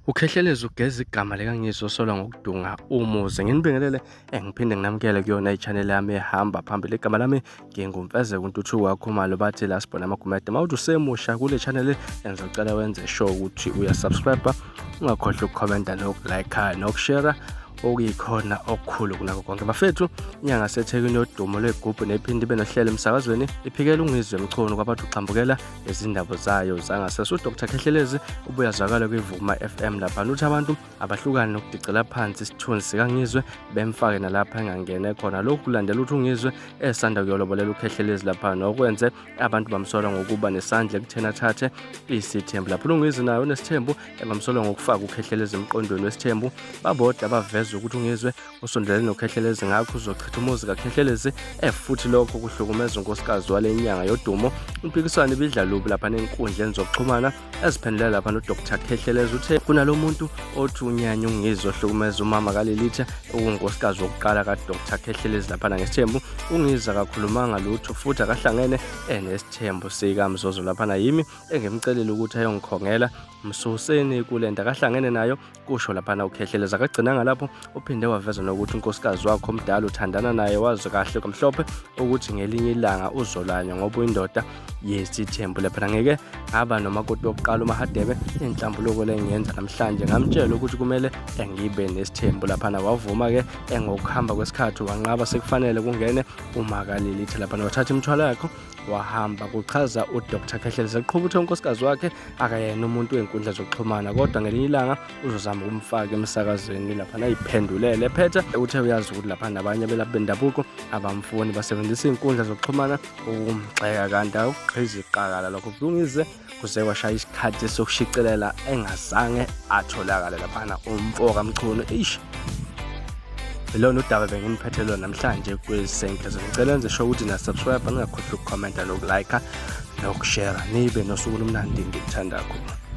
UKhehlelezi ugeza igama likaNgizwe osolwa ngokudunga umuzi. Nginibingelele ngiphinde nginamukele kuyona i-channel yami ehamba phambili. Igama lami ngingumfezeko uNtuthuko Wakhumalo bathi la sibona amagumede. Mawuthi usemusha kule channel ngizocela wenze sure ukuthi uyasubscribe, ungakhohlwa ukukhomenta nokulike nokushare okuyikhona okukhulu kunakho konke. Bafethu, inyanga sethekwini yodumo lwegubhu nephinde ibe nohlelo emsakazweni iphikela ungizwe Mchunu kwabantu uxambukela izindaba zayo zangasese. uDr Khehlelezi ubuya zwakala kwivuma FM lapha uthi abantu abahlukani nokudicela phansi isithunzi sikaNgizwe bemfake nalapha engangene khona. Lokhu kulandela uthi ungizwe esanda kuyolobolela uKhehlelezi lapha nokwenze abantu bamsola ngokuba nesandla ekuthena athathe isithembu. Lapho ungizwe nayo unesithembu bamsola ngokufaka uKhehlelezi emqondweni wesithembu. Baboda baveza ukuthi ungizwe usondelene noKhehlelezi ngakho uzochitha umuzi kaKhehlelezi futhi lokho kuhlukumeza unkosikazi wale nyanga yodumo. Impikiswano ibidlalubi lapha nenkundleni zokuxhumana eziphendulela lapha noDr Khehlelezi uthe kunalo muntu othi unyanya ungizwe ohlukumeza umama kaLilitha okunkosikazi wokuqala kaDr Khehlelezi lapha ngesithembu. Ungizwe akakhulumanga lutho futhi akahlangene nesithembu sikaMzozo lapha yimi engimcelile ukuthi ayongikhongela msuseni kulento akahlangene nayo kusho lapha uKhehlelezi. Akagcinanga lapho, uphinde waveza nokuthi unkosikazi wakhe omdala uthandana naye wazi kahle kamhlophe ukuthi ngelinye ilanga uzolanywa ngoba uyindoda yesithembu. Lapha ngeke ngaba nomakoti wokuqala uMahadebe inhlambuluko lengiyenza namhlanje ngamtshela ukuthi kumele ngibe nesithembu lapha wavuma ke ngokuhamba kwesikhathi wanqaba sekufanele kungene umakalilitha lapha wathatha imithwalo yakhe wahamba. Kuchaza uDr Khehlelezi eqhubha ukuthi unkosikazi wakhe akayena umuntu wenkundla zokuxhumana kodwa ngelinye ilanga uzozama ukumfaka emsakazweni lapha ayiphendulele phethe uthe uyazi ukuthi lapha nabanye belapha bendabuko abamfuni basebenzisa inkundla zokuxhumana ukumxeka kanti awuqhiza iqakala lokho kulungize kuze kwashaya isikhathi sokushicelela engazange atholakala lapha umfoka Mchunu. Lona udaba benginiphethe lona namhlanje kwesenkeza. Ngicela enze sure ukuthi na subscribe, ningakhohlwa ukukhomenta nokulike nokushare. Nibe nosuku olumnandi ngikuthanda kakhulu.